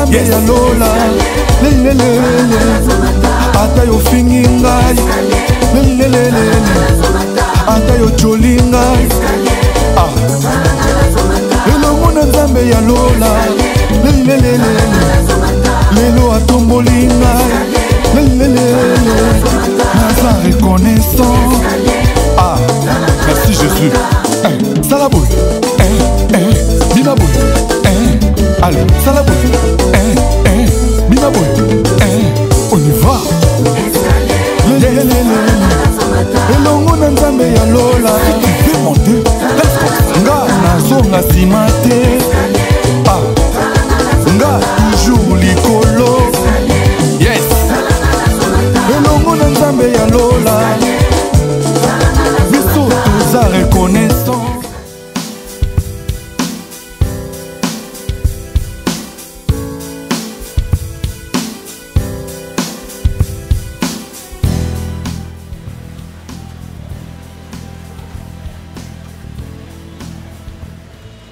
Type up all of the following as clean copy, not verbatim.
nzambe ya lola lelelele ata yo fingi ngai lelelele ata yo joli ngai elongo na nzambe ya lola lelelele lelo atomboli ngai lelelele naza reconnaissant. Merci Jésus. Salaboy, Binaboy, allez, Salaboy, Binaboy, on y va. Elongo na nzambe ya lola, tu veux monter? Nga nazonga nsima te, nga toujours likolo. Yes. Elongo na nzambe ya lola. Sa reconnaissance.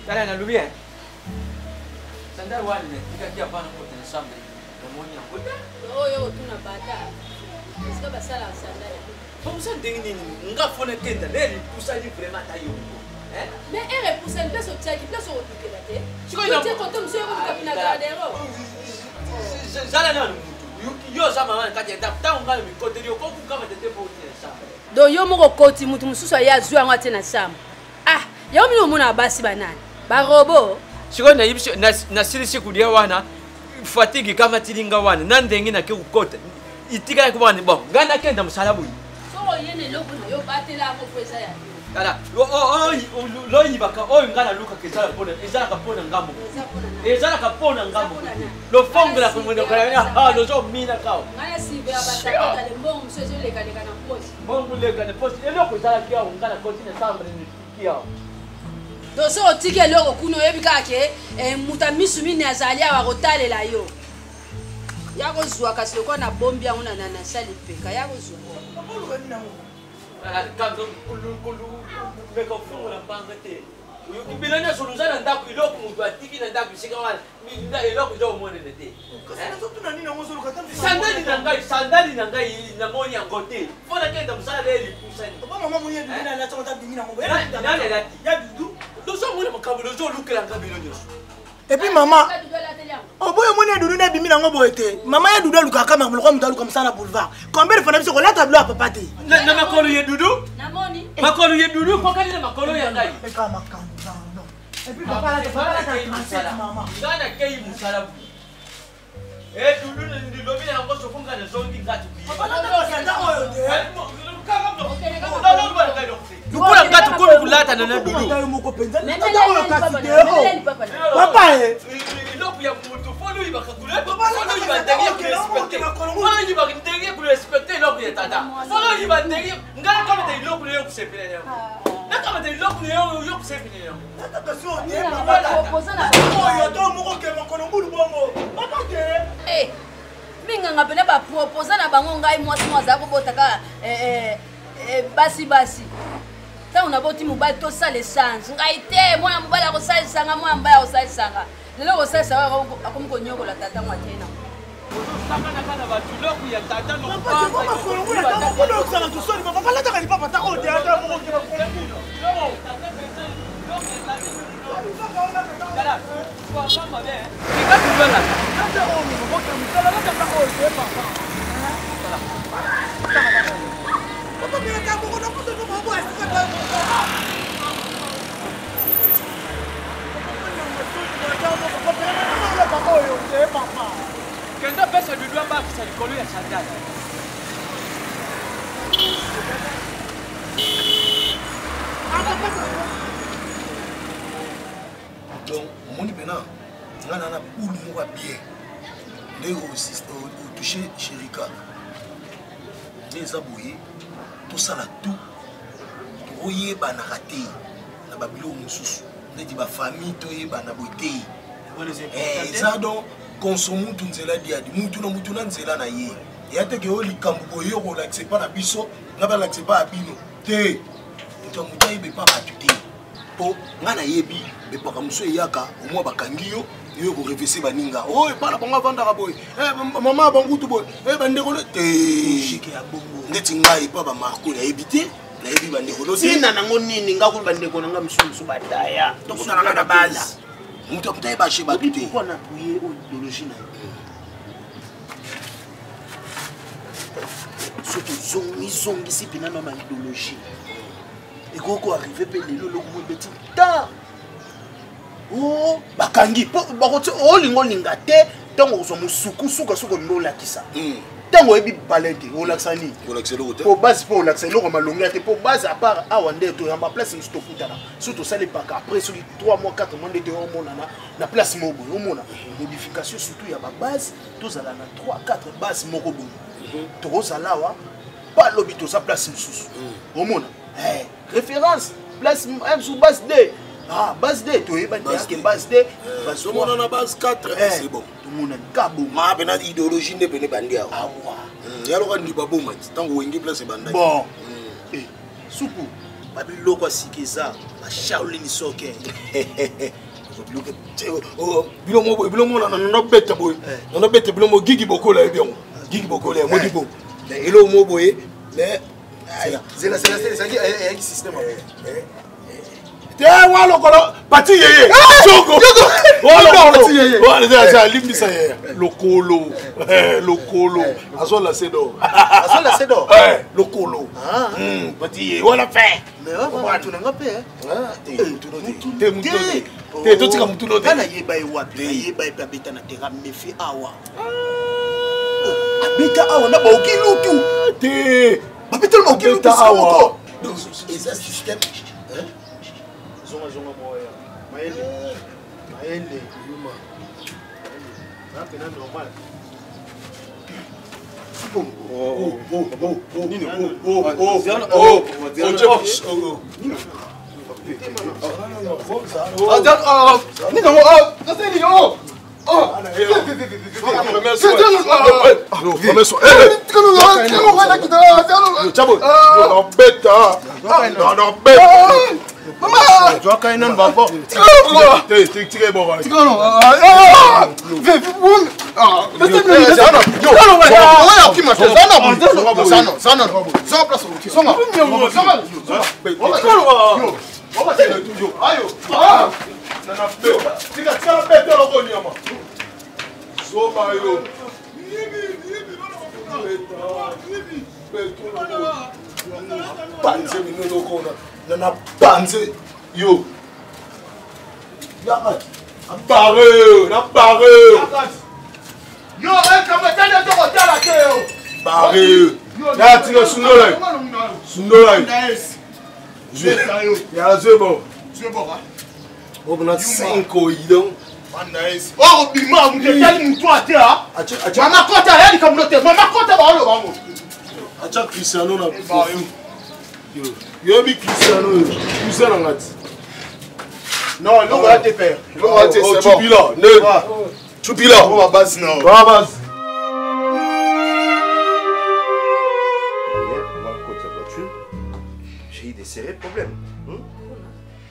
Tala na lubi sandal wale nikakia bana kote na shamba na moni yangoda oyo tuna bata sika basala sandal. Comme ça, on a fait un temps, mais tout ça, il vraiment taillé. Mais elle est poussée, place au tchèque, place au tout là. Tu connais quand on se retrouve comme une gardero. Zala yo za maman quand tu t'as on va me côté yo comme comme tu étais pour ça. Do yo mo koti mutu mususu ya zwa ngwa tena shamba. Ah, yo mi omuna basi banani. Ba robo. Siko na yibisho na siri kudia wana fatigue kama tilinga wana nandengi na ke ukota. Itika ko bani bon. Ngana kenda musalabu. Voilà. Lo yibaka oyo ngana luka kezala pona ezala kapona ngambo. Ezala kapona ngambo. Lo fongla ko ngondo kala lo zo mina kao. Ngana sibe abataka le mbongo msezo leka leka na posi. Mbongo leka na posi. Elo ko zala kia ngana continue sambre ni kia. Do so tike loko kuno yebika ke mutamisu mini azalia wa kotalela yo. Yako zwa kasi ko na bombi yangu na sali peka yako zwa. Quand meko fungu la bangate ubilanya soluzana ndaku iloko mutu atiki na ndaku sika wana minda iloko jo mone nete kasana to tuna nini ngozo lukata sandali na ngai na moni angote fona kenda musala leli pusani papa mama mwenye dina na chama tabi na ngombe ya dudu dozo mone makabo dozo lukela ngabilo nyoso. Et puis maman, oh boy, mon Doudou n'a bimi nango boité. Maman ya Doudou luka kama mloko mtalu comme ça na boulevard. Combien de fois n'abisi ko la tableau à papa té. Na makolo ye Doudou? Na moni. Makolo ye Doudou ko kali na makolo ya ngai. Et kama kanda non. Et puis papa la maman. Ngana kei musala. Eh Doudou ndi lobi na ngo sofunga na zongi ngati. Papa la tabasanda oyo té. Lukula ngati kumi kulata na Doudou. Papa eh. Iloko ya mutu folo ibaka kulata. Folo ibandegi respecter. Folo ibandegi respecter iloko ya tata. Folo ibandegi ngala kama te iloko yo kusepele leo. Na kama te iloko yo kusepele leo. Tata kasio te papa la. Oyo to moko ke makono mbulu bongo. Papa ke. Eh. Minga ngapela ba proposer na bango ngai mwasi mwaza ko botaka basi. Ça on a boti mobile to ça les chances. Ngai te mwana mobile ko sa sanga mwana mbaya ko sa sanga. Lelo ko sa sanga akomko nyoko la tata mwa tena. Sanga na kana ba tuloko ya tata no papa. Papa ko ngula ta ko do sanga tu sori papa la ta ka papa ta ko de ata mo ko ko. Dala. Kwa mama be. Ika tubala. Tata o mi ko ko mi sala ta ka ko de papa. Papa me ka ko na ko to mo bo asika ta. Kenda pesa Doudou amba kisa likolo ya sandali. Donc, mon maintenant, on a boule moi bien. Les au toucher Chérika. Les abouillés, tout ça là tout. Oye ba na raté. Na babilo mususu. Ne dit ba famille to ye ba na boité. Ça donc consomme tout nzela dia di mutu na nzela na ye. Ya te ke oli kambu boyo ko la c'est pas la biso, na ba la c'est pas abino. Te. Mutu mutu be pas batuté. po nga na yebi be paka muso yaka au moins bakangi yo yo ko réfléchir baninga oh et pas la bonga vanda ka boy maman bangutu boy bandeko te logique ya bongo ndeti ngai pa ba marco ya ebité na yebi bandeko lo sina nango nini nga ko bandeko nanga musu badaya to ko tana na base mutu aputaye ba chez bato te pourquoi na pouiller idéologie na surtout zongi pina na ma idéologie et koko arriver pe lelo lokumu beti ta oh bakangi bakoti olingo linga te tango so musuku suka ndola kisa tango ebi balete olaksani po base po olaksani ko malonga te po base à part awande to yamba place nsto futana surtout ça les baka après sur 3 mois 4 mois de on na place mobo on mona modification surtout ya ba base to zala na 3 4 base moko bo to zala wa pas lobito sa place msusu on mona référence place M sous base D. Ah, base D, tu es base D. Base D. Tout le monde en a base 4, c'est bon. Tout le monde a cabo. Ma ben idéologie ne peut pas dire. Ah ouais. Ya lo ni babo mat. Tant que wengi place banda. Bon. Eh, soukou. Babi loko sikiza. Ba Shaolin Soccer. Bilo mo na beta boy. Na beta bilo mo gigi boko la bien. Gigi boko la modibo. Elo mo boy. Mais c'est la système. Te walo kolo pati yeye. Jogo. Walo pati yeye. Walo za limbisa yeye. Lokolo. Lokolo. Azo la sedo. Lokolo. Pati yeye wala fe. Mais on tu n'as pas te mutuno. Te to tika mutuno te. Kana yeba wapi? Yeba babeta na tera mefi awa. Abeta awa na ba okilutu. Te babeta na okilutu awa. Et ça système zonga moya maele yuma hapo na normal Maman, tu as qu'un homme babo. Tigre bon. Nana banze yo na barre yo kamata to kotala ke yo barre ya tira sundola ya zebo on a 5 idon oh bima muteli mtu ate ha mama kota yani kamlote mama kota ba lo bango acha Cristiano na yo bi Cristiano Cristiano ngati non lo va te faire lo va te c'est bon Chupila on va base non base j'ai eu des sérieux problèmes.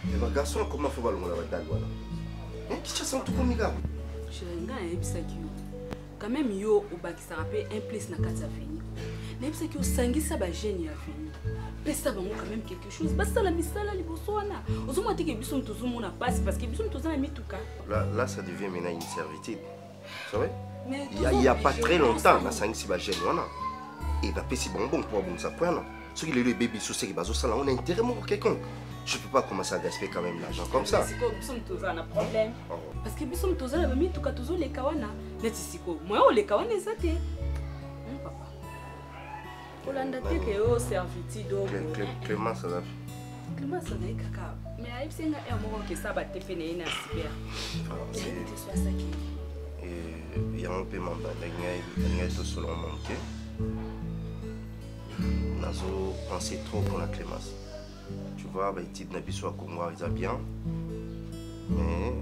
Et ma garçon, comment fait le monde là? Qu'est-ce que c'est comme ça? Je suis quand même yo au bac ça rappelle un place na kati avenue. Même c'est que sangisa ba jeune ya avenue. Pesa bango quand même quelque chose. Basta la misala liboso wana. Ozoma te ke biso mtozo mona passe parce que biso mtozo na mituka. Là ça devient maintenant une servitude. C'est vrai? Il y a pas très longtemps na sangisi ba jeune wana. Et va pesi bonbon pour bon ça point. Ce qui le bébé sous ce qui bazo ça là on a intérêt pour quelqu'un. Je peux pas commencer à gaspiller quand même l'argent comme ça. C'est quoi biso mtozo na problème? Parce que biso mtozo na mituka tozo le kawana. Neti siko. Moi o le kawana ezate. Papa. Olanda te ke o servitude Clément ça va. Clément ça na kaka. Mais aïe senga e mo ke ça ba te fene na cyber. Et il y a un paiement dernier tout selon manqué. Nazo penser trop pour la Clémence. Tu vois, les titres n'habituent à Congo, ils ont bien. Mais,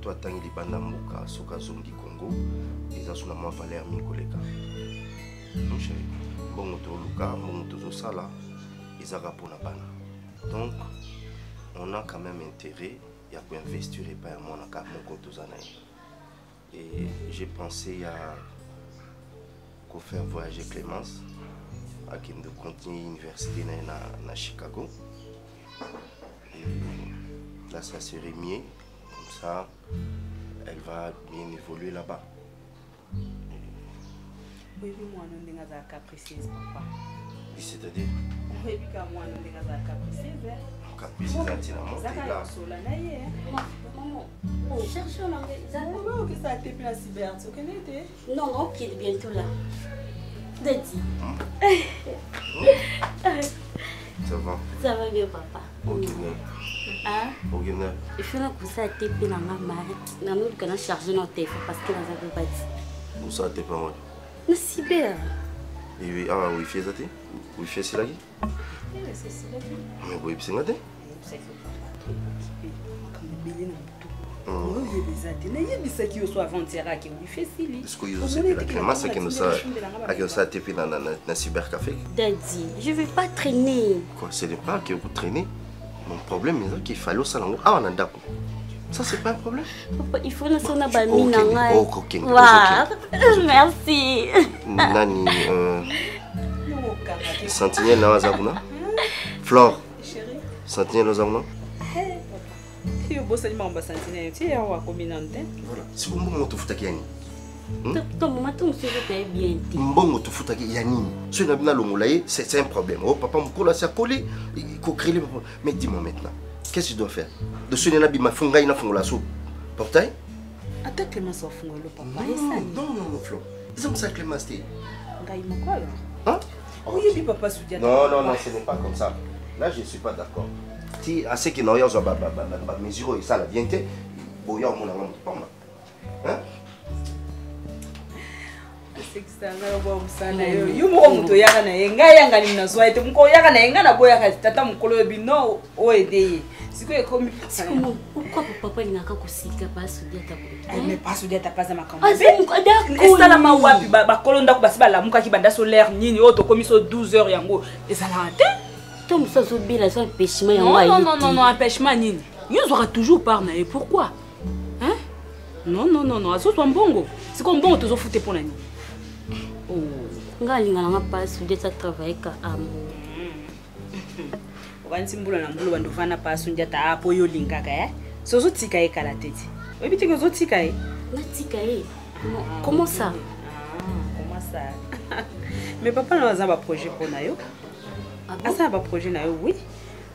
toi, tant qu'il y a des bandes sur la zone du Congo, ils ont seulement valeur Mikoleka. Mon chéri, bon, on a Luka, bon, on a Sala, ils ont rapport à Bana. Donc, on a quand même intérêt à investir et pas à mon compte aux années. Et j'ai pensé à faire voyager Clémence à qui de continuer l'université à Chicago. Et là, ça serait mieux. Comme ça, elle va bien évoluer là-bas. Oui, moi, non, je suis capricieuse, papa. C'est-à-dire? Oui, moi, non, je suis capricieuse. Capricieuse, tu l'as monté là. Maman, cherche un langage. Comment que ça a été la cyber? Tu connais? Non, non, qui est bientôt là. Daddy. Ça va? Ça va bien, papa. Ok, hein? ok, il faut que ça ait été dans ma main. Nous avons chargé notre téléphone parce que nous avons pas dit. Où ça a été pas moi? Le cyber. Ah, oui, fais ça? Oui, fais ça là? Oui, c'est ça. Mais oui, c'est ça? Daddy, je ne vais pas traîner. Quoi, ce n'est pas que vous traînez. Mon problème est qu'il fallait ça. Ah, on a d'accord. Ça, c'est pas un problème. Papa, il faut que nous soyons en ok. Merci. Nani, Sentinelle na Wazabuna? Flore. Sentinelle na Wazabuna? Voilà. Si vous m'avez tout fait, c'est un problème. Oh, papa, mais dis-moi maintenant, qu'est-ce que je dois faire? De ce n'est pas funga ina funga la soupe. Portail? Attaque Clémence au funga le papa. Non, Flo. Ils ont ça Clémence. Hein? Oui, papa Soudia. Non, ce n'est pas comme ça. Là, je ne suis pas d'accord. Si à ce qui n'a pas mesuré ça la vienté, il y a un monde pas mal. Hein? C'est que ça va na yo. Yo mo muto yaka na yenga yanga ni mnazo ete mko yaka na yenga na boya ka tata mkolo bino o ede. Siko ekomi siko pourquoi papa ni naka kusika pas Soudia ta ko. Mais pas Soudia ta pas ma kamba. D'accord. La ma wapi ba kolonda ko basi ba la muka ki banda solaire nini o to komiso 12h yango. Ezala te. Tom ça zo bila so empêchement yango ayi. Non, empêchement nini. Yo zora toujours par na et pourquoi? Hein? Non, azo to mbongo. Siko mbongo tozo fute pour nani. Oh, ngalinga nga pas Soudia ça travailler ka amour. Wansimbula na mbulu bandu vana pa Soudia ta apo yo lingaka eh. Sozo tika e kala tete. Webi tiko zo tika e. Na tika e. Comment ça? Comment ça? Mais papa na za ba projet pour na yo. Asa ba projet na yo oui.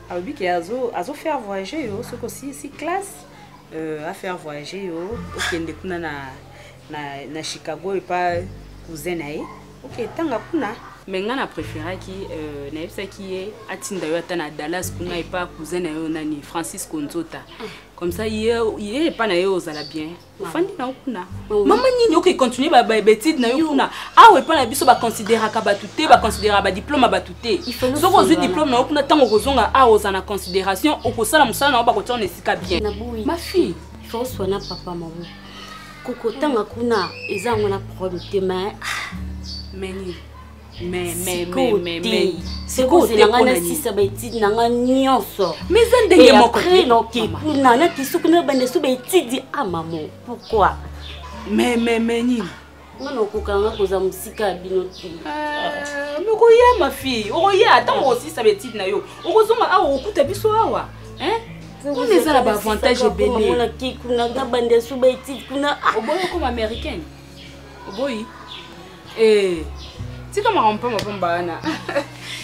Abi ki azo faire voyager yo ce que si classe à faire voyager yo okende kuna na Chicago et pas cousin nae. OK, tanga kuna. Mais nga na préféré ki na yebisa ki e atinda yo ata na Dallas kuna et pas cousin na yo nani Francis Konzota. Comme ça il pas na yo zala bien. Ofandi na kuna. Maman nini OK continuer ba bêtise na yo kuna. Ah ouais pas na biso ba considérer ka batuté ba considérer ba diplôme batuté. So ko zu diplôme na kuna tango kozonga a ozana considération okosala musala na ba ko tona esika bien. Ma fille, il faut soigner papa maman. Koko tanga kuna ezango na problème te mais c'est quoi c'est nanga si ça bêtise nanga nyonso mais zendenge moko non ki kuna na kisukuna bande so bêtise ah maman pourquoi mais nini non okokanga koza musika bino ti mais ko ya ma fille o ya tant aussi ça bêtise na yo okozonga a okuta biso awa hein. On est à l'avantage belé. On a qui kuna bande so bêtise kuna oboyo comme américaine oboyi si comme on peut me bana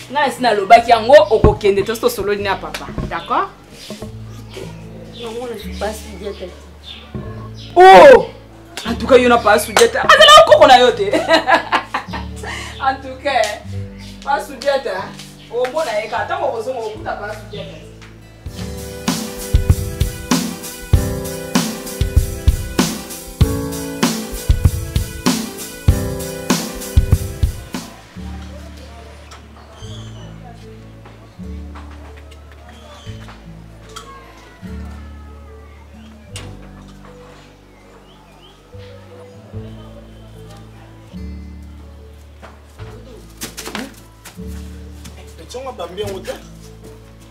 na sina lobaki yango okokende to solo ni papa d'accord non moi je suis pas Soudia tati oh en tout cas il y en a pas Soudia tati azala ko kona yote en tout cas pas Soudia tati o mona eka ta mo bozo mo kuta pas Soudia tati.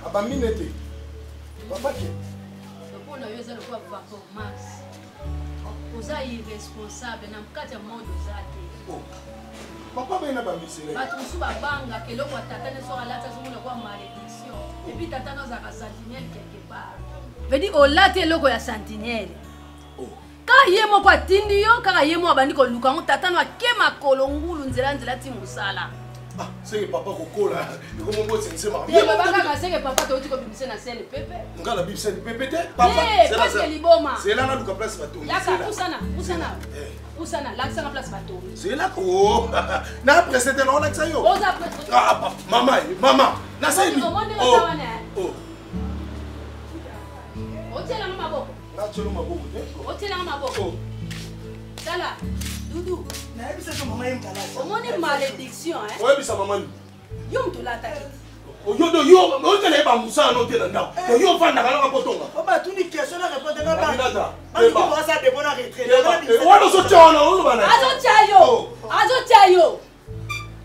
Abambi nete. Papa qui? Pour nous, ils ont quoi performance. Vous êtes irresponsable dans le cadre de monde de Papa ben n'a pas mis cela. Bah tout ça banga que l'on voit tata ne sera là ça c'est quoi malédiction. Et puis tata nous a un sentinelle quelque part. Veut dire au là t'es logo ya sentinelle. Quand yemo kwa tindi yo quand yemo abandi ko luka on tata no akema kolongulu nzela ti musala. Ah, c'est que papa kokola. Et comment moi c'est ma. Et papa ka c'est que papa to ti ko bimisa na scène pepe. Ngala bimisa pepe te. Papa c'est là c'est liboma. C'est là na luka place bato. Yaka usana. Usana là ça na place bato. C'est là ko. Na précédent on a ça yo. Ah maman. Na ça ni. Oh. Otela maboko. Na tsholo maboko te. Otela maboko. Tala. Doudou. Na ebisa ko mama yemkala. Omoni malédiction hein. Ouais bisa maman. Yo mtola attaquer. Yo otele ba musa no te na. Yo fanda kala kapotonga. Papa tu ni question na répondre na ba. Nada. Tu dois ça de bonne retraite. Wano so tshona o bana.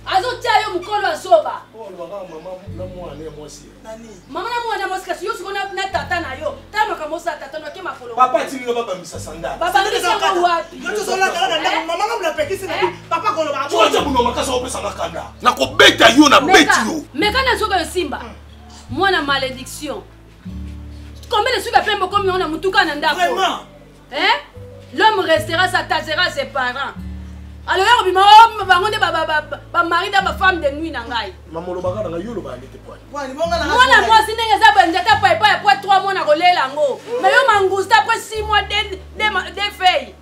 Azo chayo mukolo asoba. Oh mama na mwana mwasi. Nani? Mama na mwana mwasi kasi yo sikona na tata na yo. Tama kama sa tata no kema kolo. Papa tini baba misa sanda. Baba ni sanga wapi? Yo to la kala na mama na mlapekisi na papa kolo ba. Tuacha buno makasa opesa makanda. Na ko beta yo na beti yo. Meka na soka yo simba. Mwana malédiction. Combien de suga pembo comme on a mutuka na ndako. Vraiment? Hein? L'homme restera s'attachera à ses parents. Alors on bima bangonde ba mari da ba femme de nuit na ngai. Maman lo bagana nga yo lo ba ndete kwani. Kwani bonga na. Mwana mwasi ndenge za ba njata pa après 3 mois na kolela ngo. Mais yo mangusta après 6 mois de feuilles.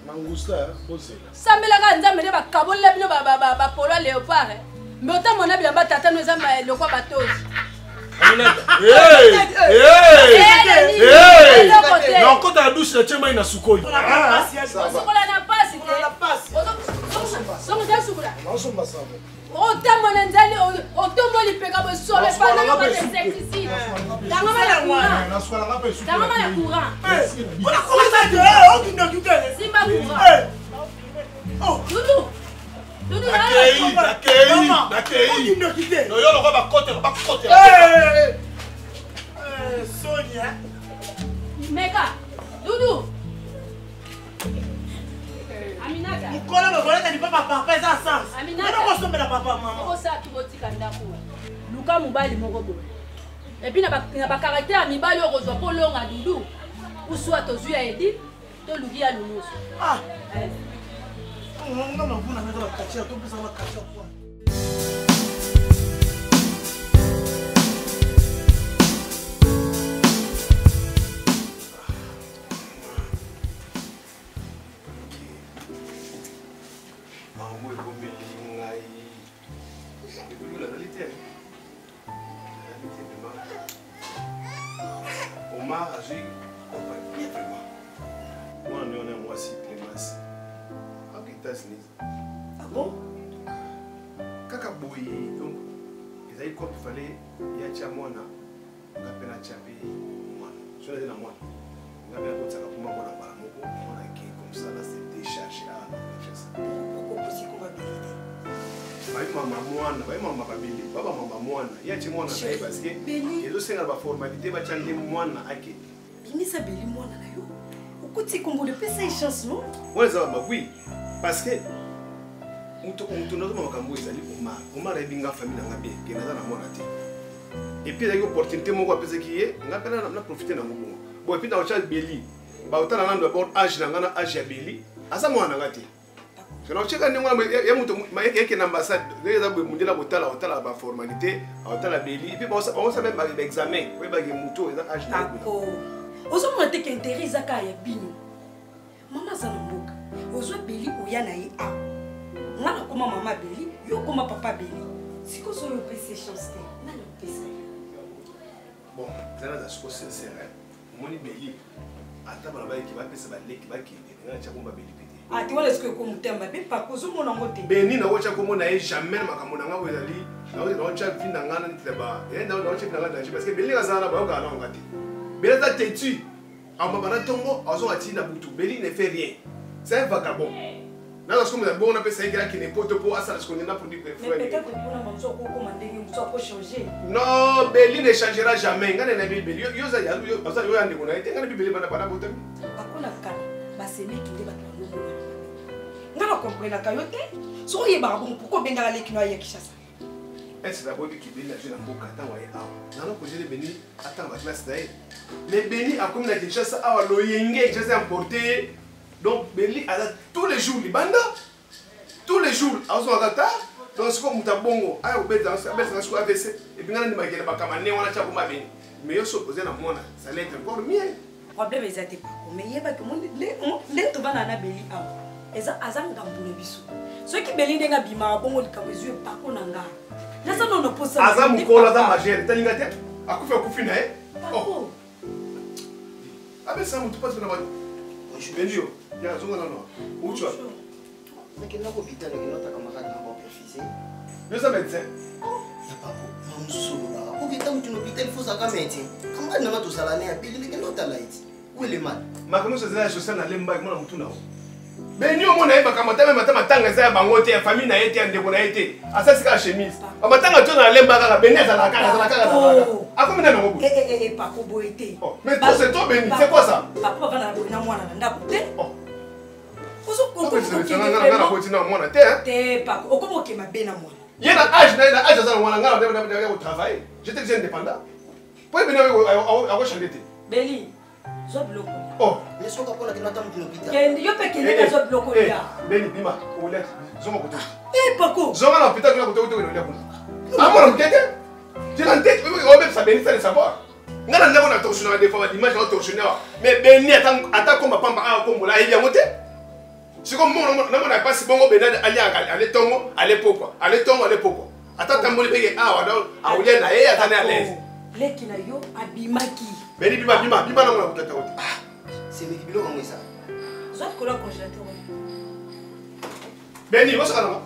Mangusta bosela. Sambela ka nzambe de ba kabola bino ba polo léopard. Mais autant mon abi ba tata no zamba le kwa batozi. Non, quand la douche, la tienne, il a soukoi. On a passe. Sonia. Meka, Doudou. Aminata. Mukola baboleka ni papa eza sens. Aminata. On va la papa maman. Ko sa tubotika ndako. Luka mobali moko boye. Et puis na ba caractère mibali okozwa ko longa Doudou. Uswa tozu ya Edith, to luki ya lumuso. Ah. On va mvuna mettre la kachia to pesa la kachia kwa. Omar a joué compagnie vraiment. Moi, on est moi aussi Clémence. En États-Unis. Ah bon? Kaka boy, donc, ils avaient comme il fallait, il y a Tchamona, on appelle à Tchabé, moi. Je suis dans moi. On a bien pour ça, pour moi, on a pas on a qui comme ça, là, c'est déchargé à Pourquoi aussi qu'on va bénir? Maman babili, baba mama mwana. Ya chi mwana na parce que ezo senga ba formalité ba chande mwana ake. Binisa beli mwana na yo. Ukuti kombo de pesa chance non? Ouais ça va oui parce que mutu nazo makambo ezali Omar ebinga famille na ngabe ke naza na mwana te. Et puis il y a une opportunité moko apesa ki ye ngapela na profiter na ngomo. Bon et puis dans chaque beli ba utana na ndo about âge na ngana âge ya beli asa mwana ngati. Je ne sais pas si vous avez ambassade, vous avez une formalité, vous avez et puis on sait même l'examen, vous avez un mouton, vous avez un âge. D'accord. Vous avez un intérêt à Bino. Maman Zanamboka, vous avez Béli ou Yanaï A. Moi, je maman Béli, yo comme papa Béli. Si vous avez une chance, vous avez une chance. Bon, c'est là que je suis sincère. Mon Béli, à table là-bas, qui va passer les qui va quitter, il y a un Béli. Ah, tu vois ce que comme temba be pas cause mon amote. Beni na wacha komo na jamais makambo na ngabo ezali. Na wacha vinda ngana niteba. Enda na wacha vinda ngana parce que beli ngazana ba ngana ngati. Beli za tetu. Amabana tongo azo ati na butu. Beli ne fait rien. C'est un vagabond. Là, lorsque vous avez bon, on appelle ça qui n'est pas pour ça, parce qu'on est là pour dire que mais peut-être que pour la maman, on peut changer. Non, Béli ne changera jamais. Il y a des Béli. Il y a des Béli. Il y a des Béli. Il y a des Béli. Il y a des Béli. Il y a des Béli. So ye ba bon pourquoi benga le kino ya Kishasa. Est-ce d'abord qui béni la jeune mboka ta wa ya. Na no ko jele béni attends la classe d'ailleurs. Mais béni a comme la Kishasa a lo yenge Kishasa importé. Donc béni a tous les jours libanda. Tous les jours a zo ngata. Donc ce ko muta bongo a obeta ça besa ko AVC et puis ngana ni makela ba kama ne wana cha kuma béni. Mais yo so poser na mona ça l'est encore mieux. Problème ezate pas. Mais yeba que mon les to bana na béli a. Eza azanga mbule biso. Ceux qui belinde nga bima bongo likabezu pa ko nanga. Nasa no no posa. Azam ko la da majere talinga te. Akufa kufina Oh. Abe ça mutu pas na ba. Je bendio. Ya zonga non. Où tu vas? Mais que na ko hôpital que notre camarade n'a pas refusé. Nous sommes médecins. Ya pas ko. Non solo là. Ko kita mutu no hôpital faut ça ka médecin. Camarade na to salane ya bili que notre light. Où est le mal? Ma comment ça la chaussée na lemba moi na mutu na. Beni au monde ayeba kamata même matanga za bango te famille na yete ndeko na yete asa sika chemise amatanga to na lemba kaka beni za la kaka ako mina ngo pas ko boité mais toi c'est toi Beni c'est quoi ça papa va na boina mwana na ndako te ozo ko na botina mwana te te pas okomo ke mabena mwana yena âge za mwana ngala de au travail j'étais déjà indépendant pour Beni a changer te Beli zo bloko. Oh, laisse moi qu'on a dans l'hôpital. Yo pe kende ka zo bloko ya. Beni bima, olet. Zoma koto. Pako. Zoma na hôpital na koto na kuna. Amona mtete. Tu l'as tête, on même ça Beni ça le savoir. Ngana ndako na torsionner des fois l'image na torsionner. Mais Beni attend comme pamba a comme la il monter. C'est comme moi na pas si bongo Beni aller tongo, aller poko. Aller tongo, aller poko. Attends tamboli bege wa donc a olia na ye atane à l'aise. Leki na yo abimaki. Beni bima na mona kutata wote. C'est mes kilos comme ça. Soit que là congélateur. Beni, what's going on?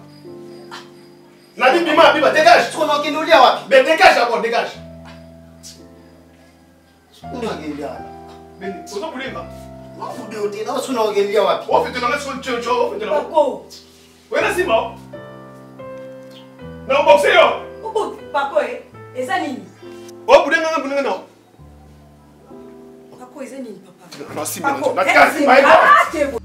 Nabi bima dégage. Tu connais qui nous lia wapi? Mais dégage d'abord, dégage. On a gagné là. Beni, vous en voulez pas? Non, vous deux, t'es là, on a gagné là wapi? On fait de la sur tcho, on fait de la. Pako. Ouais, là c'est bon. Non, boxer yo. Obo, pako et ça nini? Oh, boulanga non. Pako et ça nini papa? Non, si bon. La casse, pas bon.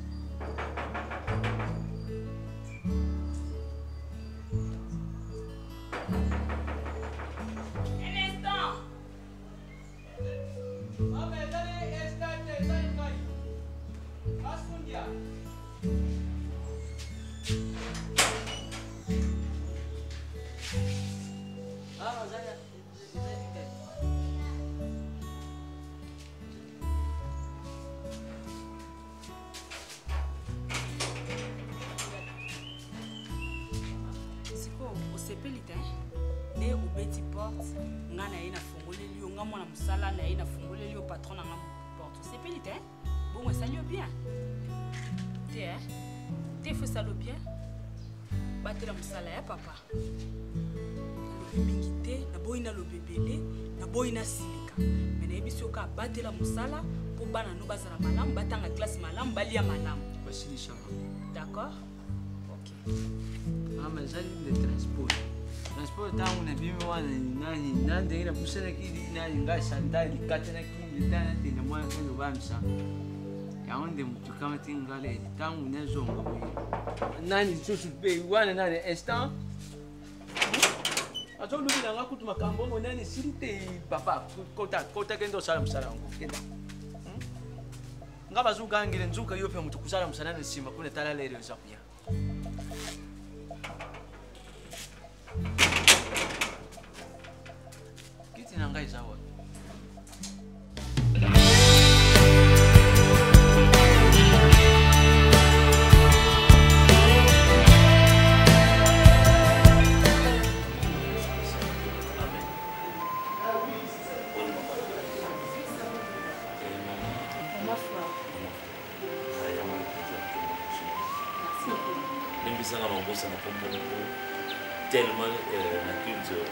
Batela musala pour bana no bazala malam batanga classe malam balia malam Basili chama. D'accord? OK. Ah mais ça le transport. Transport tangu na bimi wana nani nande ina kusana kidi nani ngai sandali katana kidi tana tena mwana kwenda bamsa. Yaonde mtu kama tingale tangu nezo ngapi. Nani susu pe wana nani instant. Ato lubi na ngakutu makambo ngo nani silite papa kota kendo sala msala ngo kenda. Ngaba zuka ngile nzuka yope mtu kusala msana na sima kuna tala leo za kuya. Kiti na ngai zawa. Tellement la culture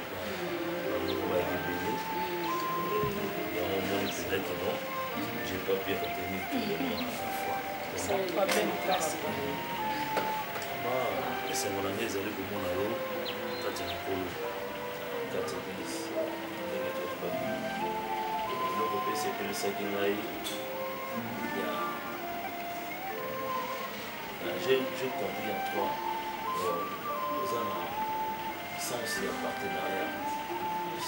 va évoluer. Il y a un moment peut-être que non, je n'ai pas pu retenir tout le monde à la fois. C'est un problème classique. esengo na ngai ezali komona yo kati ya mikolo kati ya église ndenge tozobaki eloko mpe esepelisaki ngai j'ai compris en toi oza na sens ya partenariat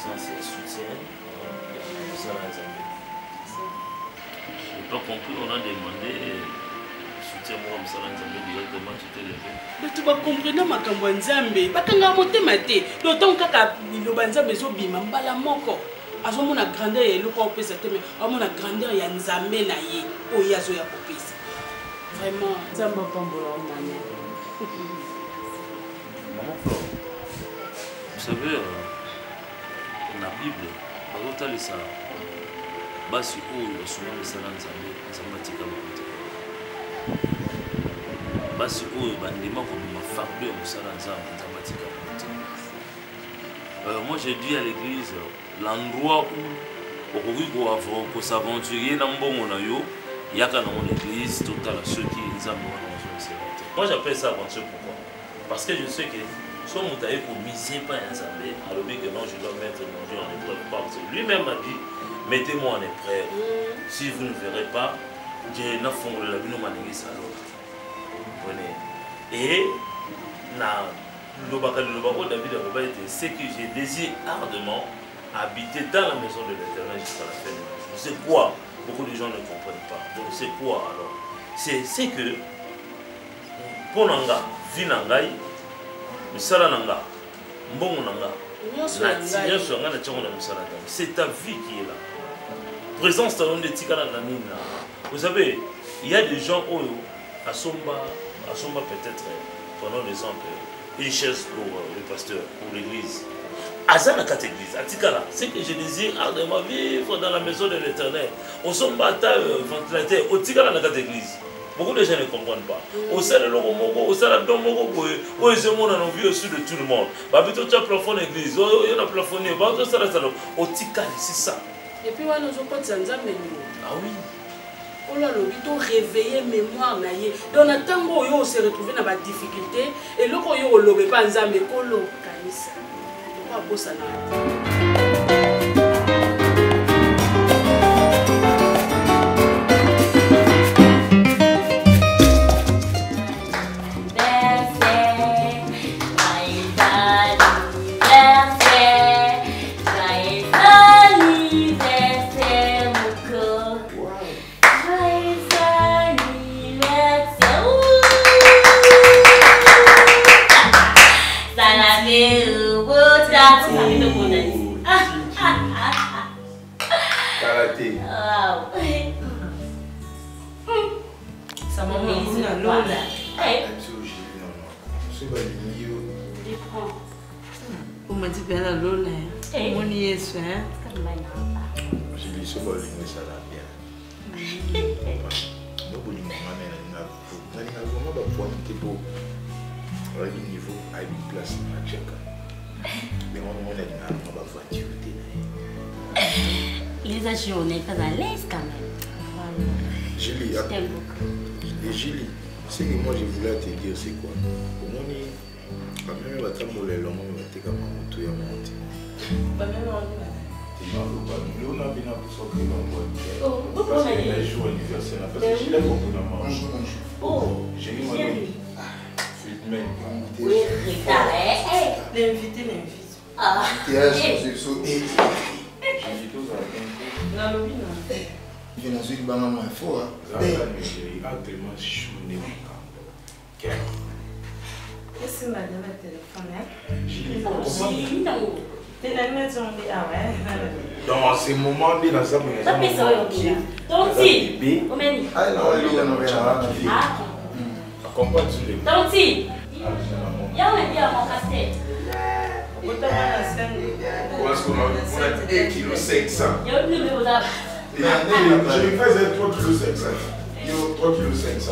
sens ya soutien ya mosala ya nzambe. J'ai pas compris, on a demandé soutien moi mosala ya nzambe directement tu t'es levé. bato bakomprena makambo ya nzambe bakanga motema te lotango kaka liloba nzambe ezobima mbala moko azomona grandeur ya eloko akopesa te me amona grandeur ya nzambe na ye oyo azoya kopesa vraiment nzambe apambola omana. Maman Flore, vous savez, dans la Bible, bazotalisa basi oyo basoma misala nzambe nzambe atika bango te basi oyo bandima kobima farde ya mosala nzambe nzambe atika bango te. Moi j'ai dit à l'église l'endroit où okoki s'aventurer na mbongo na yo yaka na mon église totala soki nzambe wana bazosala te. Moi j'appelle ça aventure. Pourquoi? Parce que je sais que soit mon taille pour miser pas un nzambe alors que non je dois mettre mon Dieu en épreuve parce que lui-même a dit mettez-moi en épreuve. Si vous ne verrez pas, j'ai na fond la vie no manigi salo. Et na le David a été c'est que j'ai désiré ardemment habiter dans la maison de l'Éternel jusqu'à la fin de ma vie. C'est quoi? Beaucoup de gens ne comprennent pas. Donc c'est quoi alors? C'est que pour nanga, vie nangai, misala nanga, mbongo nanga, c'est ta vie qui est là. Présence dans le tikana nanina. Vous savez, il y a des gens où à Somba peut-être prenons l'exemple une chaise pour le pasteur, pour l'église. Azana kat église, atikala, c'est que je désire ardemment vivre dans la maison de l'Éternel. Au Somba ventilateur, au tikala na kat église. Beaucoup de gens ne comprennent pas. Au sein de l'Ogomogo, au sein de l'Ogomogo, au sein de l'Ogomogo, au sein de tout le monde. Babito, tu as plafonné l'église, il y a plafonné, au tikala, c'est ça. Et puis, on a nos ah oui. On a le réveiller mémoire na ye. Donc na tango yo se retrouver dans ba difficulté et le ko yo lobe pa nzambe ko lo kanisa. Ko bossa na. On n'est pas à l'aise quand même. Julie, Julie, ce que moi je voulais te dire, c'est quoi? Pour moi, quand même, on va t'amoler l'homme, on va te faire un peu de monter. Pas même on a bien pour ça que l'on voit. C'est un jour anniversaire, parce que je l'ai beaucoup dans ma oh, j'ai eu mon ami. Oui, l'invité. Ah, je n'ai pas eu de banane moins fort. Qu'est-ce que madame a téléphoné? Dans ces moments, il a ça. Je lui faisais 3,5 kg. 3,5 kg.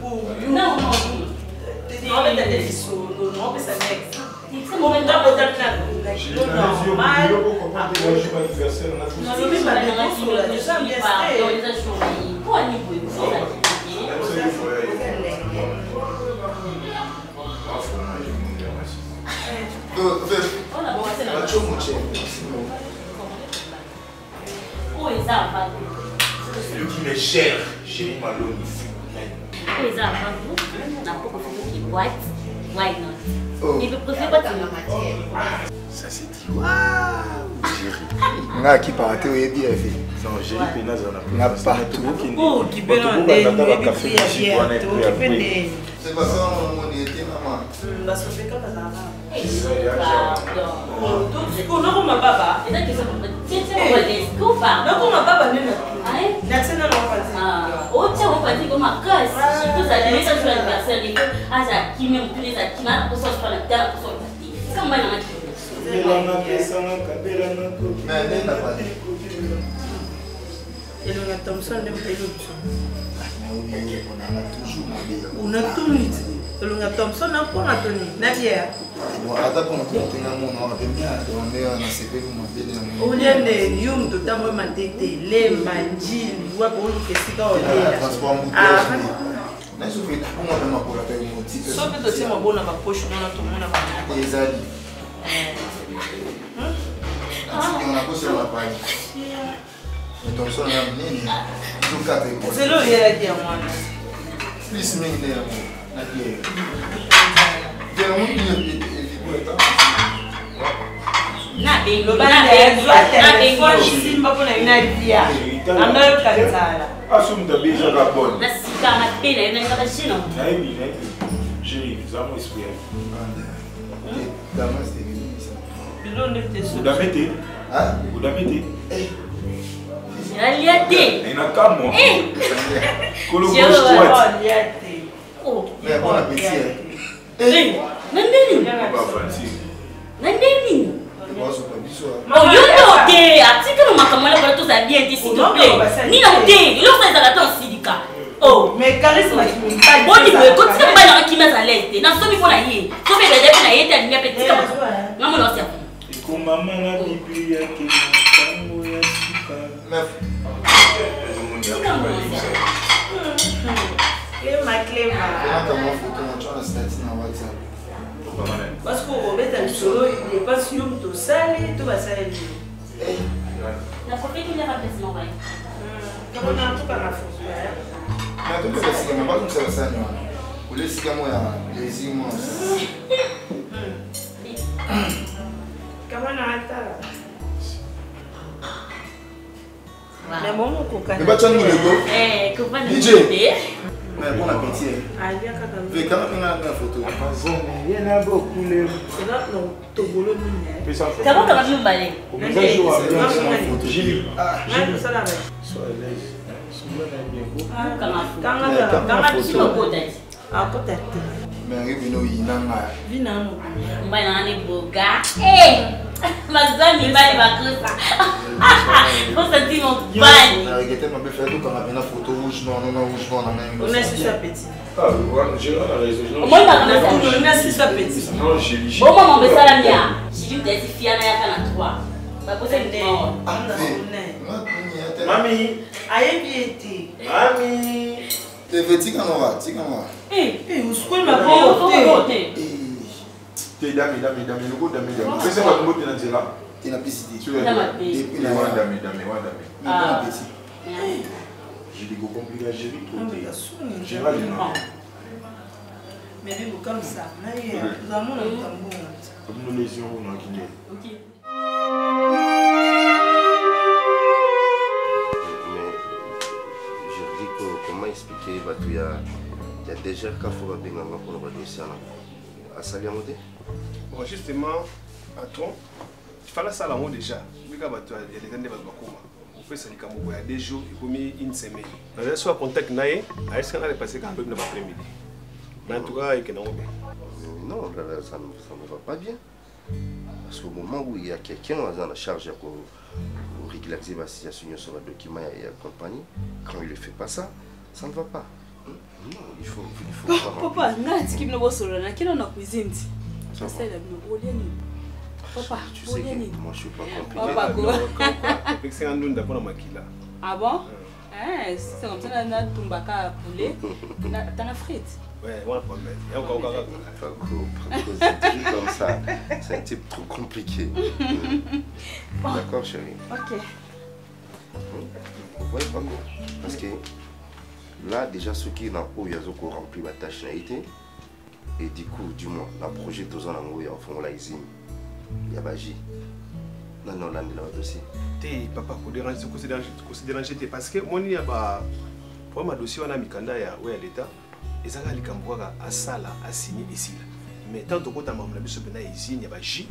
Oh, oui, non, Celui qui m'est cher, chérie Malone. Il veut préférer pas Ça c'est dit. Waouh! Chérie. Qui paraît au Ebi fait. Non, chérie Pénaz en a partout. Oh, qui peut c'est pas ça, on était maman. Bah, ça fait comme ça. On a comme ma papa. Et là, qu'est-ce que on va non, comme ma papa, non. Merci, non, on va dire. Oh, tiens, on va dire comme ma casse. Surtout, ça devait être l'anniversaire. Ah, ça qui même tous les acquis, pour ça, je prends la terre, pour ça, c'est comme moi, il y en a qui. Et le gars Thompson, il est on a tout mis. Le gars Thompson, on a pas tout mis. Nadia. On y a des yum tout à moi tête, les manjil, voit pour que c'est dans sauf que tu m'as bonne à ma poche, on a tout le monde à ma poche. On a posé la page. Thompson a amené. C'est là où il y a qui à moi. Plus mais il est à bon appétit. Oh, mais charisme, parce qu'on met un solo, il n'est pas sûr de tout ça, tout va s'aller. La copie qui l'a remplacement, ouais. Comment on a tout à la force? Mais tout le monde ne pas comme ça, ça non. Vous laissez comme moi, les immenses. Comment on a là? Mais bon, on coca. Mais pas tu as nous le go. Eh, copain de DJ. Mais bon appétit. Ah, il y a quand même. Mais quand même on a une photo. Il y en a beaucoup les. C'est là non, Togolo nous. Comment on va nous balayer? On va jouer à bien sur la photo. J'ai ah, j'ai ça là. Sois à l'aise. Ah, peut-être. Mais arrive nous y n'a. Vina nous. Mbana ni boga. Eh! Mazami bali bakosa. Faut sentir mon bali. Arrêtez ma belle faire tout quand on a bien la photo rouge non rouge non même. On a su ça petit. Ah, j'ai la raison. Moi on a su ça petit. Non, j'ai dit. Bon maman me sala mia. J'ai dit si fiana ya kana 3. Ba poser ni mort. Mami, aye bieti. Mami. Te vêtis quand on va, Eh, où est-ce qu'on m'a porté? T'es dame, le go dame. C'est pas le mot de Nanzela. T'es la petite. Tu es la depuis la dame. Mais bon petit. J'ai des go compliqués à gérer tout. J'ai pas le mais même comme ça, nous avons un tambour. Comme nous lésions, on a quitté. OK. Comment expliquer il y a déjà qu'à faire bien avant pour le dossier à salir monter. Bon justement à toi il fallait ça là déjà mais quand tu as les années on fait ça il y a des jours il faut une semaine là soit contact naé à est-ce qu'on a passé quand même après-midi mais en tout cas il non là ça ne va pas bien parce qu'au moment où il y a quelqu'un dans la charge pour régulariser la situation sur le document et la compagnie quand il ne fait pas ça ça ne va pas. Non, il faut papa, nati qui me voit sur la qui na cuisine. Ça c'est la papa, tu sais que moi je suis pas compliqué. Papa quoi? c'est un nom d'abord makila. Ah bon? C'est comme ça, on a tumbaka poulet, t'as la frite. Ouais, on va promets. C'est un comme ça. C'est un type trop compliqué. D'accord, chérie. Ok. Ouais, Paco. Parce que là, déjà, ce qui est dans haut, il y a rempli ma tâche naïté. Et du coup, du moins, le projet de zone en haut, il y a au fond la usine. Il y a Baji. Non, là, il y a aussi. Papa, considérer parce que moi, il y a pour ma dossier, on a mis Kanda à l'État. Et ça, il y a Sala à signer ici. Mais tant que tu as un peu de usine, il y a Baji.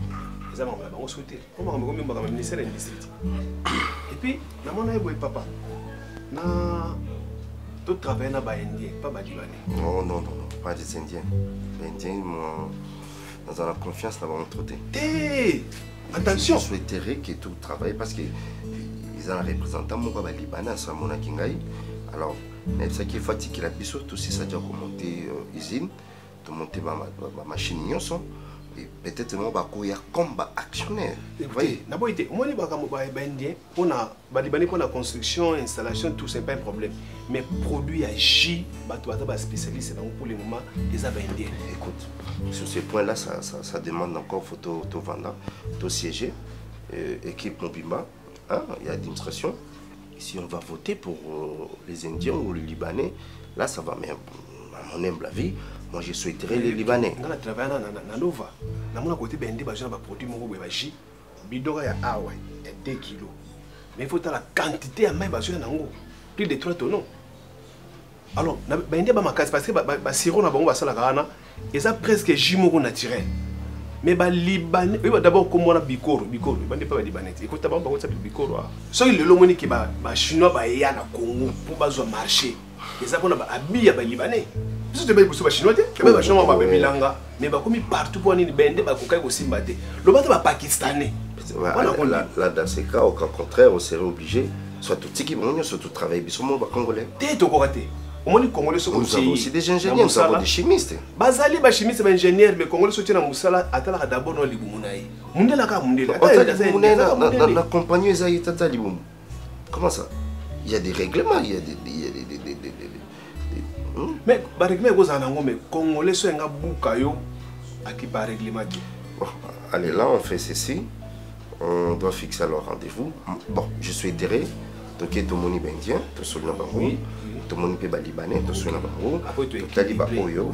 Et ça, on a souhaité. On a un ministère de l'industrie. Et puis, on a un papa. Tu travailles dans les Indiens, pas les Libanais. Non, pas des Indiens. Les Indiens, moi, dans la confiance, là, on traité. Attention! Je souhaiterais que tout travaille parce qu'ils ont un représentant, moi, les Libanais, c'est mon Kingaï. Alors, ce qui est fatigué, la biseau, tout si ça doit monter usine, de monter ma machine, et peut-être moi, il y a comme actionnaire. Vous voyez, d'abord, moi, les pour la construction, installation, tout, c'est pas un problème. Mais produit à J, les spécialistes pour le moment, ils ont indien. Écoute, sur ce point-là, ça demande encore photo vendre, tout siéger, équipe Mobimba, il y a l'administration. Si on va voter pour les Indiens ou les Libanais, là, ça va, mais à mon humble avis, moi, je souhaiterais les Libanais. On a travaillé dans Nova. On a côté Bendé, on a produit mon J. Bidon est à 2 kilos. Mais il faut la quantité à main, plus de 3 tonneaux. Alors, Bendé, parce que le sirop, ils ont presque Jimoro naturel. Mais les Libanais, d'abord, comme on a Bikoro, ils ne sont pas Libanais. Écoute, d'abord, on a Bikoro. Si le Lomoni qui est chinois, il y a un Congo pour le marché. Ils ont habillé les Libanais. Si tu es chinois, tu es chinois, mais partout pour les Bendé, tu es aussi Mbate. Le Mbate est pakistanais. Là, dans ce cas, au contraire, on serait obligé, soit tout ce qui vont soit tout travailler, mais sur le congolais. Nous avons aussi des ingénieurs, nous avons des chimistes. Bazali ba chimiste ba ingénieur mais congolais soutien na musala atala d'abord dans libumunai. Mundela ka mundela. La compagnie Esaïe Tata Liboum. Comment ça? Il y a des règlements, il y a des mais ba règlement ko za nango mais congolais so nga bukayo aki ba règlement. Allez là on fait ceci. On doit fixer alors rendez-vous. Bon, je souhaiterais donc tout le monde est indien, tout le monde est oui. Tout le monde est libanais, tout le monde est taliban oyo,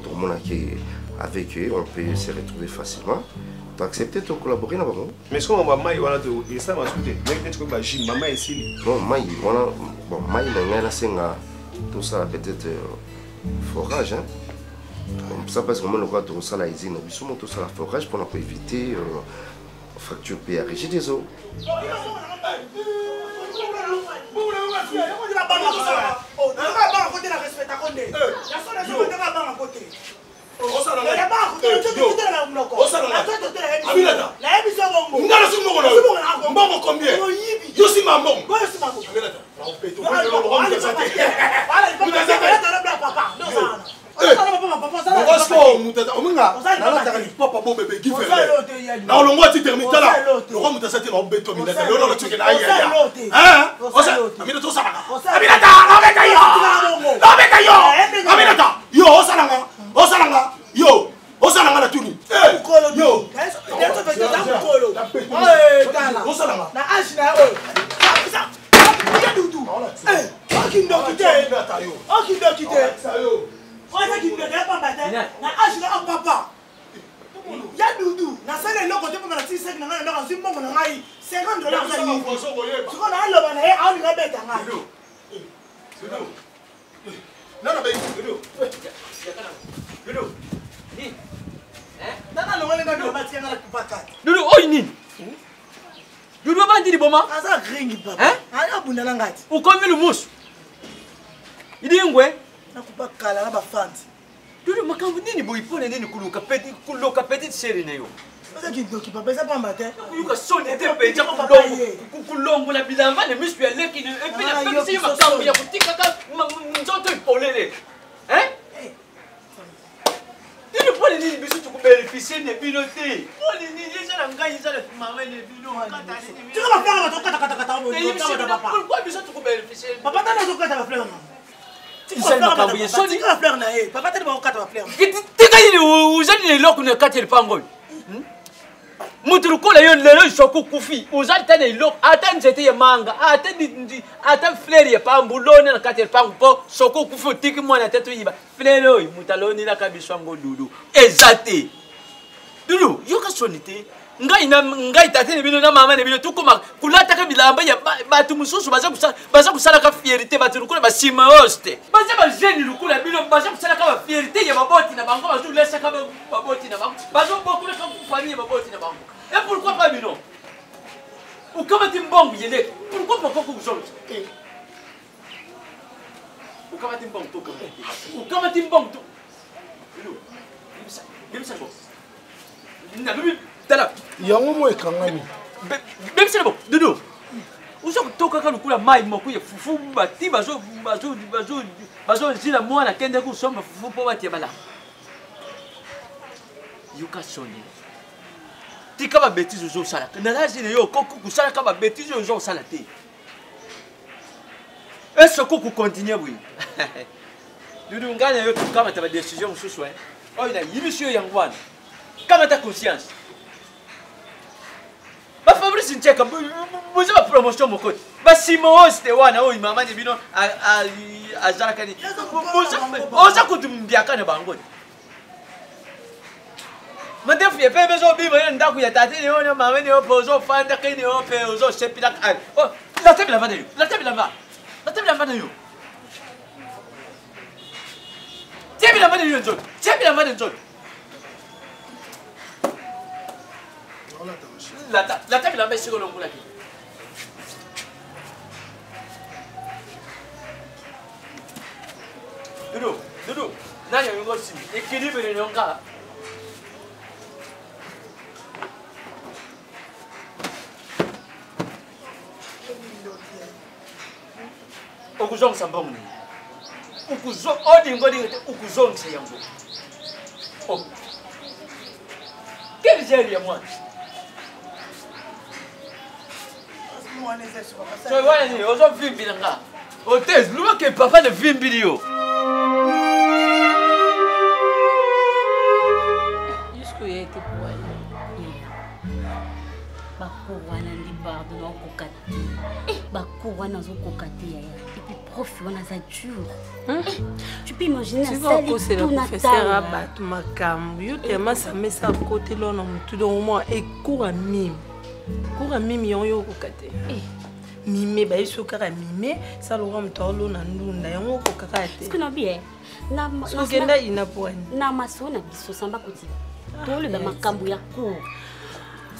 tout le monde est avec eux, on peut se retrouver facilement. Tu as accepté de collaborer là-bas? Mais est-ce que maman il va te ça m'a souhaité. Mais tu peux Jim, maman ici. Non, maman voilà, bon maman n'a senga tout ça peut-être forage hein. Comme ça parce que moi le droit de ça la usine, bisous tout ça la forage pour éviter fracture PRG des os. pour les nini biso tu peux bénéficier des pilotés. Pour les nini ça la ngaï ça la maman les bilos. Tu vas faire la papa. Pourquoi biso tu peux bénéficier? Papa t'as la zokata va fleur. Tu sais pas quand il sonne. Tu vas fleur na eh. Papa t'as le zokata va fleur. Tu gagnes vous allez les locaux ne quatre pas ngol. Muturukola yo lelo isoko kufi. Uzali tane iloko ata nzete ya manga. Ata fleur ya pambulone na quatre pas po soko kufi tiki mwana tetu yiba. Fleur oyi mutaloni na kabiswa ngo dudu. Ezate. Dudu yo ka sonite. Ngai tatene bino na mama ne bino tukoma kulata ka bilamba ya batu mususu baza kusala ka fierté batu lukula basima hoste. Baza ba jeune lukula bino baza kusala ka fierté ya baboti na bango bazu lesa ka baboti na bango. Bazo bokule ka famille baboti na bango. Et pourquoi pas bino? Ou comment tu mbongo yele? Pourquoi pas ko kuzolo? Ou comment tu mbongo to? Ou comment tu mbongo to? Bimsa ko. Na bibi tala. Yango mo ekangami. Bimsa ko. Dudu. Uzo kutoka ka lukula mai moko ya fufu bati bazo zila mwana kende kusomba fufu po bati bala. Yuka soni. Tika ba bêtise ozo sala. Na lazi ne yo koku kusala ka ba bêtise ozo sala te. Est-ce que vous continuez oui? Dudu ngana yo kama ta décision mususu hein. Oh ina yimisio yangwana. Kama ta conscience. Ba Fabrice Ncheka vous avez promotion mon côté. Ba Simon Hoste wana oh mama ni bino azala kani. Oza kutumbiaka na bango. Madame fait pas besoin de vivre dans ku ya tati ni ona mama ni opozo fanda kini ope ozo sepila kan. Oh, la table là-bas. La table là-bas. La table là-bas yo. Table là-bas yo nzo. Table là-bas nzo. La table là-bas c'est qu'on l'a dit. Dudu. Nani yango si. Équilibre ni onga. Ukuzong sambong ni. Ukuzong odingo ukuzong siyango. Oh. Quel gère moi? So voilà ni ozo vimbi nga. Otez, luma ke papa de vimbi yo. Jusqu'où il a été pour elle? Bakowana ndi bardo na kokati. Bakowana zo kokati ya. Et puis prof wana za dur. Tu peux imaginer ça c'est le professeur abat makambo. Yo tellement ça met ça côté là na mutu do moi et cours à mime. Cours à mime yo kokati. Mime ba iso kaka mime ça lo ram tolo na ndunda yango kokaka te. Est-ce que non bien? Na sokenda ina poani. Na masona biso samba kuti. Tolo ba makambo ya cours.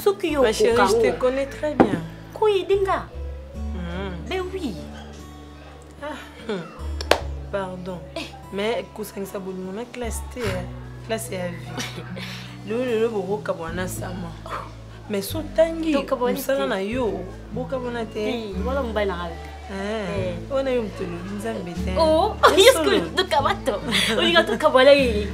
Soki yo ma chérie, je te connais très bien. Koyi dinga. Ben oui. Pardon. Mais kusangisa bolingo na classe T. Classe ya vie. Le boko kabwana sama. Mais so tangi musala na yo boka bona te. Wala mbay na hawe. On a eu mtulu nzambe te. Oh, est-ce que kamato? Olinga to kabala yi.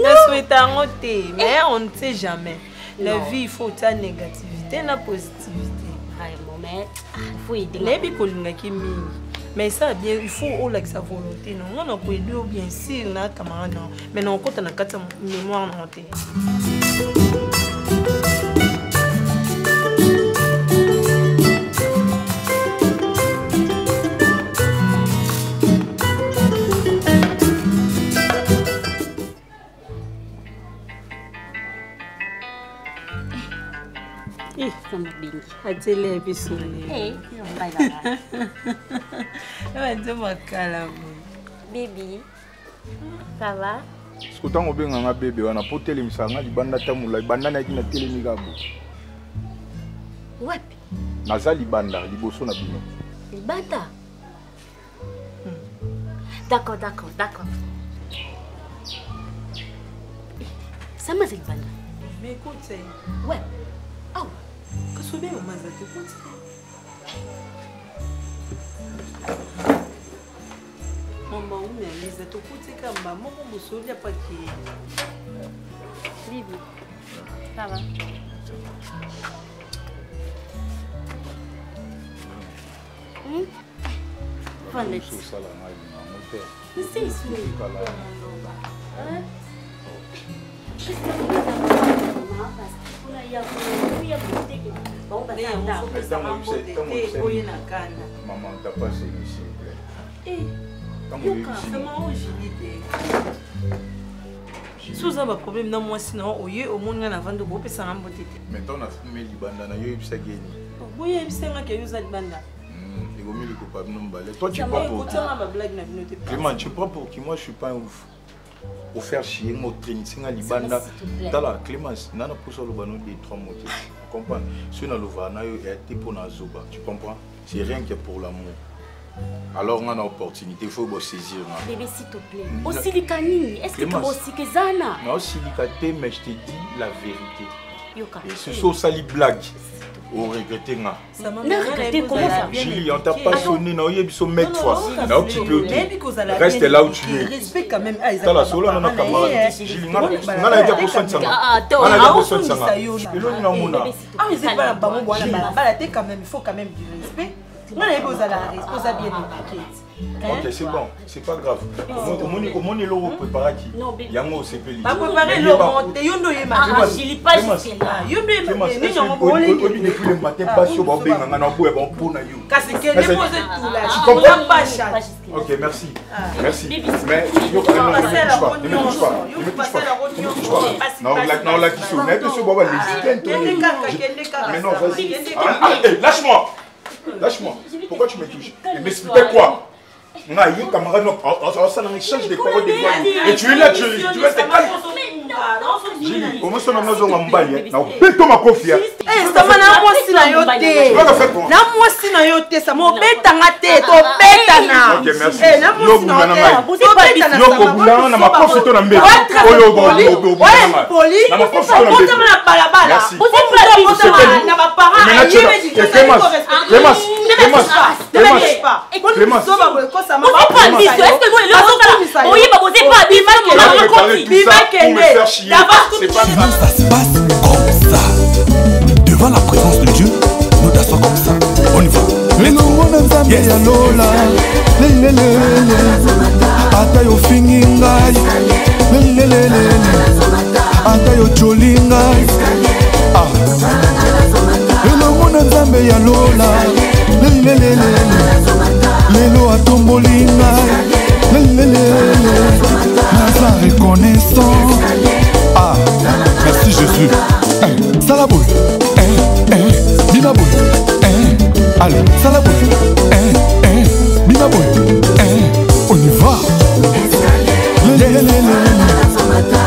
Na souhaita ngote, mais on ne sait jamais. La vie, il faut ta négativité, la positivité. Mais il faut aider. Mais ça, bien, il faut avoir sa volonté. Non, on a pu aider bien sûr, na camarade. Mais non, quand on a quatre mémoire dans la tête. Sama bingi. Atele bisole. Eh, mbaya. Ande makala mo. Baby. Ça va? Sikutango benga nga bebe wana potele misanga libanda tamula libanda na kina telemi gabo. Wapi? Naza libanda liboso na bino. Libanda? D'accord. Ça m'a dit libanda. Mais écoute, ouais. Oh. Que ce bien maman ça écoute. maman, mais les êtes au côté comme maman, on me souvient pas qui. Bibi, ça va? Valeu. Não sei isso. Maman, t'as pas chez ici. Suza ba problème na moi sinon oye au monde na vendre groupe ça en beauté. Maintenant on a fumé libanda na yo ibisa geni. Boye ibisa nga ke yuza libanda. Toi tu prends pour Clément, tu prends pour qui? Moi je suis pas un ouf. Pour faire chier mon train singa libanda. Tala Clémence, nana pousso le bano des 3 mots. Tu comprends? Si on a le vana yo été pour na zoba, tu comprends? C'est rien que pour l'amour. Alors on a l'opportunité, il faut saisir. Bébé s'il te plaît. Au silicani, est-ce que tu aussi que Zana? Non, silicaté, mais je te dis la vérité. Et ce sont sali blague. On regrette nga. Julie, on t'a pas sonné, non, il y a besoin de mettre fois. Là où tu peux, reste là où tu es. Respect quand même. T'as la sola, on a camarade. Julie, on a déjà besoin de ça. On a déjà besoin de ça. Et l'on a mon âme. Ah, mais c'est pas la baron, quand même, il faut quand même du respect. On a besoin de la responsabilité. Ok, c'est bon, c'est pas grave. Au moins, il aura préparé qui? Il y a un mot, c'est peli. Pas préparé le monté, il y a un je lis pas jusqu'à là. Il y a un depuis le matin, pas sur Bobé, on a un peu de bon na you. Car c'est qu'elle est posée tout là. Tu comprends pas, chat. Ok, merci. Merci. Mais ne me touche pas. Ne me touche pas. Non, la question. Mais que ce Boba mais non, vas-y. Lâche-moi. Lâche-moi. Pourquoi tu me touches? Et m'expliquez quoi? On a eu camarade, on échange des paroles de voix. Et tu es là, tu restes calme. Julie, comment ça nous avons emballé? Non, béton ma confiance. Eh, ça m'a n'a moi si na yoté. Na moi si na yoté, ça m'a bêta na tête, to bêta na. Ok, merci. Eh, na moi si na yoté. Vous êtes pas bêta na. Yo ko bula na ma confiance na mbé. Oyo bo. Poli. Na ma confiance na mbé. Vous êtes pas balabala. Vous êtes pas bêta na ma parent. Clémence. Ça se passe comme ça. Devant la présence de Dieu, nous dansons comme ça. On y va. Yes. Ata yo fingi ngai, ata yo joli ngai. Elongo na nzambe ya lola, lelo atomboli ngai, naza reconnaissant. Ah, merci Jésus. Salaboy, Binaboy, allez, Salaboy, Binaboy, on y va.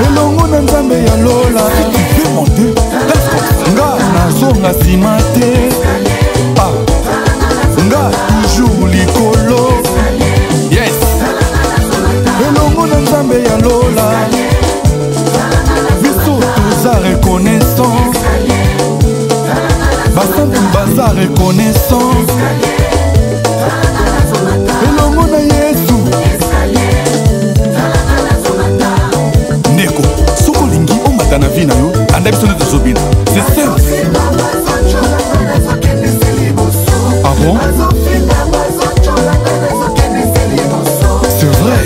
Elongo na nzambe ya lola, tu mon Dieu, nga nazonga nsima te. Ah, nga toujours likolo. Yes. Elongo na nzambe ya lola, biso toza reconnaissant. Basantu baza reconnaissant. Elongo na Yesu. Ndeko, soko lingi ombata na vi na yo, anda biso nde tozobina. C'est simple. Ah bon? C'est vrai.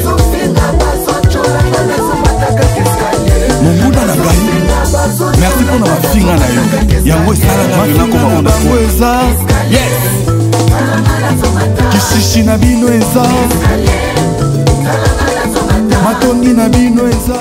Monguna na ngai. Merci pour na mafinga na yo. Yango esalanga yo nakoma bango eza. Yes. Kishishi na bino eza. Matongi na bino eza.